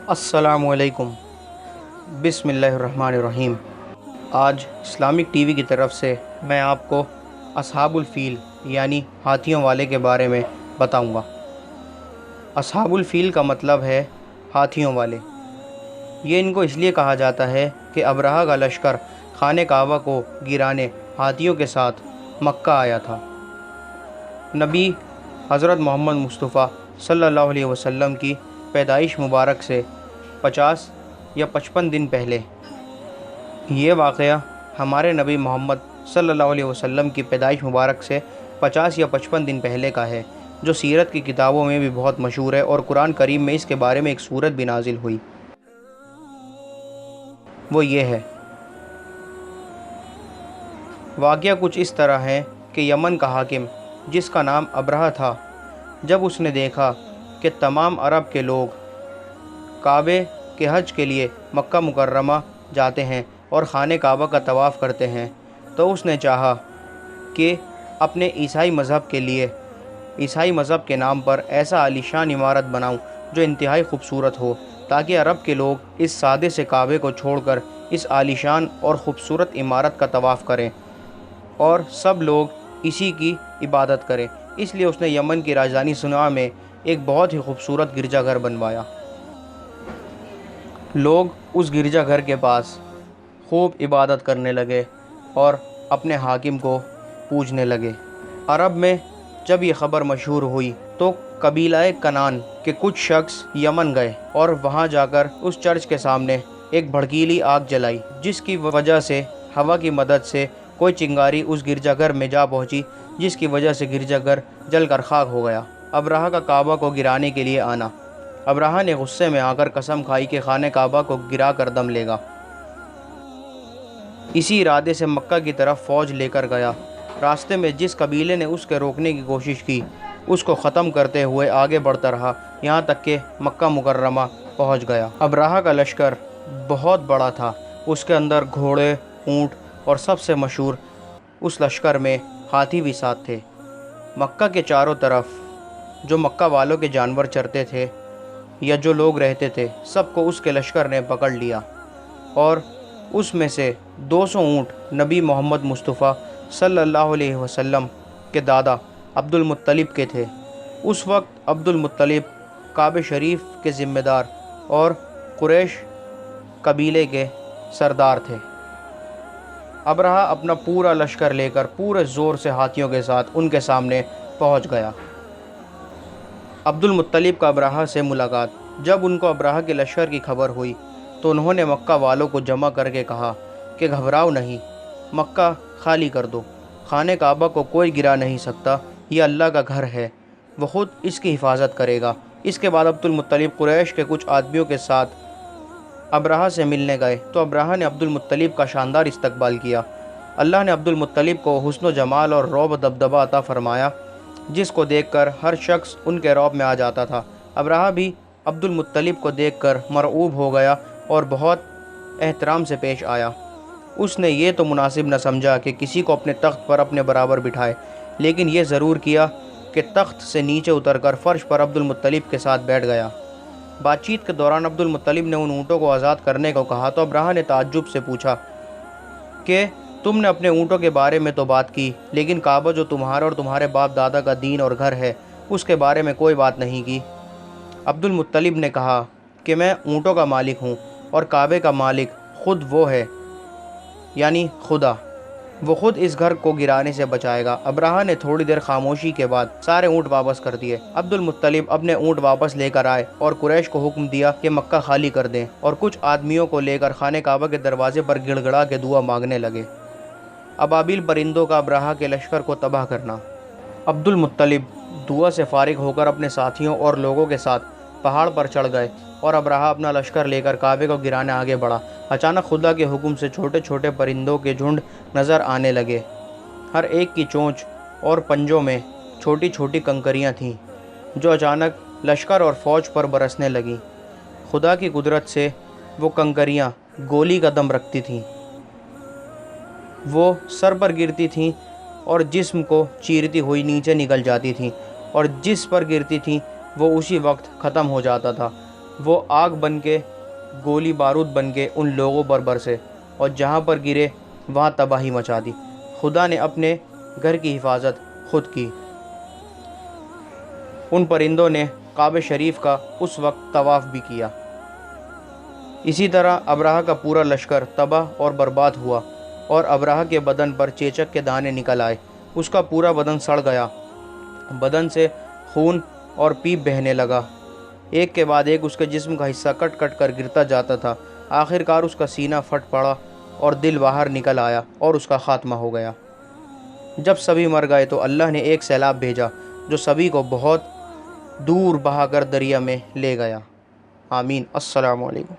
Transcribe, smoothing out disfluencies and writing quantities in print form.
السلام علیکم۔ بسم اللہ الرحمن الرحیم۔ آج اسلامک ٹی وی کی طرف سے میں آپ کو اصحاب الفیل یعنی ہاتھیوں والے کے بارے میں بتاؤں گا۔ اصحاب الفیل کا مطلب ہے ہاتھیوں والے۔ یہ ان کو اس لیے کہا جاتا ہے کہ ابرہہ کا لشکر خانہ کعبہ کو گرانے ہاتھیوں کے ساتھ مکہ آیا تھا۔ نبی حضرت محمد مصطفیٰ صلی اللہ علیہ وسلم کی پیدائش مبارک سے 50 یا 55 دن پہلے، یہ واقعہ ہمارے نبی محمد صلی اللہ علیہ وسلم کی پیدائش مبارک سے 50 یا 55 دن پہلے کا ہے، جو سیرت کی کتابوں میں بھی بہت مشہور ہے، اور قرآن کریم میں اس کے بارے میں ایک سورت بھی نازل ہوئی۔ وہ یہ ہے، واقعہ کچھ اس طرح ہے کہ یمن کا حاکم جس کا نام ابرہہ تھا، جب اس نے دیکھا کہ تمام عرب کے لوگ کعبے کے حج کے لیے مکہ مکرمہ جاتے ہیں اور خانہ کعبہ کا طواف کرتے ہیں، تو اس نے چاہا کہ اپنے عیسائی مذہب کے نام پر ایسا عالیشان عمارت بناؤں جو انتہائی خوبصورت ہو، تاکہ عرب کے لوگ اس سادے سے کعبے کو چھوڑ کر اس عالیشان اور خوبصورت عمارت کا طواف کریں اور سب لوگ اسی کی عبادت کریں۔ اس لیے اس نے یمن کی راجدھانی صنعا میں ایک بہت ہی خوبصورت گرجا گھر بنوایا۔ لوگ اس گرجا گھر کے پاس خوب عبادت کرنے لگے اور اپنے حاکم کو پوجنے لگے۔ عرب میں جب یہ خبر مشہور ہوئی تو قبیلہ کنان کے کچھ شخص یمن گئے اور وہاں جا کر اس چرچ کے سامنے ایک بھڑکیلی آگ جلائی، جس کی وجہ سے ہوا کی مدد سے کوئی چنگاری اس گرجا گھر میں جا پہنچی، جس کی وجہ سے گرجا گھر جل کر خاک ہو گیا۔ ابرہہ کا کعبہ کو گرانے کے لیے آنا۔ ابرہہ نے غصے میں آ کر قسم کھائی کہ خانہ کعبہ کو گرا کر دم لے گا۔ اسی ارادے سے مکہ کی طرف فوج لے کر گیا۔ راستے میں جس قبیلے نے اس کے روکنے کی کوشش کی، اس کو ختم کرتے ہوئے آگے بڑھتا رہا، یہاں تک کہ مکہ مکرمہ پہنچ گیا۔ ابرہہ کا لشکر بہت بڑا تھا، اس کے اندر گھوڑے، اونٹ اور سب سے مشہور اس لشکر میں ہاتھی بھی ساتھ تھے۔ مکہ کے چاروں طرف جو مکہ والوں کے جانور چرتے تھے یا جو لوگ رہتے تھے، سب کو اس کے لشکر نے پکڑ لیا، اور اس میں سے 200 اونٹ نبی محمد مصطفیٰ صلی اللہ علیہ وسلم کے دادا عبد المطلب کے تھے۔ اس وقت عبد المطلب کعبہ شریف کے ذمہ دار اور قریش قبیلے کے سردار تھے۔ ابرہہ اپنا پورا لشکر لے کر پورے زور سے ہاتھیوں کے ساتھ ان کے سامنے پہنچ گیا۔ عبد المطلب کا ابرہہ سے ملاقات۔ جب ان کو ابرہہ کے لشکر کی خبر ہوئی تو انہوں نے مکہ والوں کو جمع کر کے کہا کہ گھبراؤ نہیں، مکہ خالی کر دو، خانہ کعبہ کو کوئی گرا نہیں سکتا، یہ اللہ کا گھر ہے، وہ خود اس کی حفاظت کرے گا۔ اس کے بعد عبد المطلب قریش کے کچھ آدمیوں کے ساتھ ابرہہ سے ملنے گئے تو ابرہہ نے عبد المطلب کا شاندار استقبال کیا۔ اللہ نے عبد المطلب کو حسن و جمال اور رعب و دبدبہ عطا فرمایا، جس کو دیکھ کر ہر شخص ان کے رعب میں آ جاتا تھا۔ ابرہہ بھی عبد المطلب کو دیکھ کر مرعوب ہو گیا اور بہت احترام سے پیش آیا۔ اس نے یہ تو مناسب نہ سمجھا کہ کسی کو اپنے تخت پر اپنے برابر بٹھائے، لیکن یہ ضرور کیا کہ تخت سے نیچے اتر کر فرش پر عبد المطلب کے ساتھ بیٹھ گیا۔ بات چیت کے دوران عبد المطلب نے ان اونٹوں کو آزاد کرنے کو کہا تو ابرہہ نے تعجب سے پوچھا کہ تم نے اپنے اونٹوں کے بارے میں تو بات کی، لیکن کعبہ جو تمہارا اور تمہارے باپ دادا کا دین اور گھر ہے، اس کے بارے میں کوئی بات نہیں کی۔ عبد المطلب نے کہا کہ میں اونٹوں کا مالک ہوں اور کعبے کا مالک خود وہ ہے، یعنی خدا، وہ خود اس گھر کو گرانے سے بچائے گا۔ ابرہہ نے تھوڑی دیر خاموشی کے بعد سارے اونٹ واپس کر دیے۔ عبد المطلب اپنے اونٹ واپس لے کر آئے اور قریش کو حکم دیا کہ مکہ خالی کر دیں، اور کچھ آدمیوں کو لے کر خانہ کعبہ کے دروازے پر گڑ گڑا کے دعا مانگنے لگے۔ ابابیل پرندوں کا ابرہہ کے لشکر کو تباہ کرنا۔ عبد المطلب دعا سے فارغ ہو کر اپنے ساتھیوں اور لوگوں کے ساتھ پہاڑ پر چڑھ گئے اور ابرہہ اپنا لشکر لے کر کعبے کو گرانے آگے بڑھا۔ اچانک خدا کے حکم سے چھوٹے چھوٹے پرندوں کے جھنڈ نظر آنے لگے۔ ہر ایک کی چونچ اور پنجوں میں چھوٹی چھوٹی کنکریاں تھیں، جو اچانک لشکر اور فوج پر برسنے لگیں۔ خدا کی قدرت سے وہ کنکریاں گولی کا دم رکھتی تھیں، وہ سر پر گرتی تھیں اور جسم کو چیرتی ہوئی نیچے نکل جاتی تھیں، اور جس پر گرتی تھیں وہ اسی وقت ختم ہو جاتا تھا۔ وہ آگ بن کے گولی بارود بن کے ان لوگوں پر برسے اور جہاں پر گرے وہاں تباہی مچا دی۔ خدا نے اپنے گھر کی حفاظت خود کی۔ ان پرندوں نے کعبہ شریف کا اس وقت طواف بھی کیا۔ اسی طرح ابرہہ کا پورا لشکر تباہ اور برباد ہوا اور ابرہہ کے بدن پر چیچک کے دانے نکل آئے۔ اس کا پورا بدن سڑ گیا، بدن سے خون اور پیپ بہنے لگا، ایک کے بعد ایک اس کے جسم کا حصہ کٹ کٹ کر گرتا جاتا تھا۔ آخر کار اس کا سینہ پھٹ پڑا اور دل باہر نکل آیا اور اس کا خاتمہ ہو گیا۔ جب سبھی مر گئے تو اللہ نے ایک سیلاب بھیجا جو سبھی کو بہت دور بہا کر دریا میں لے گیا۔ آمین۔ السلام علیکم۔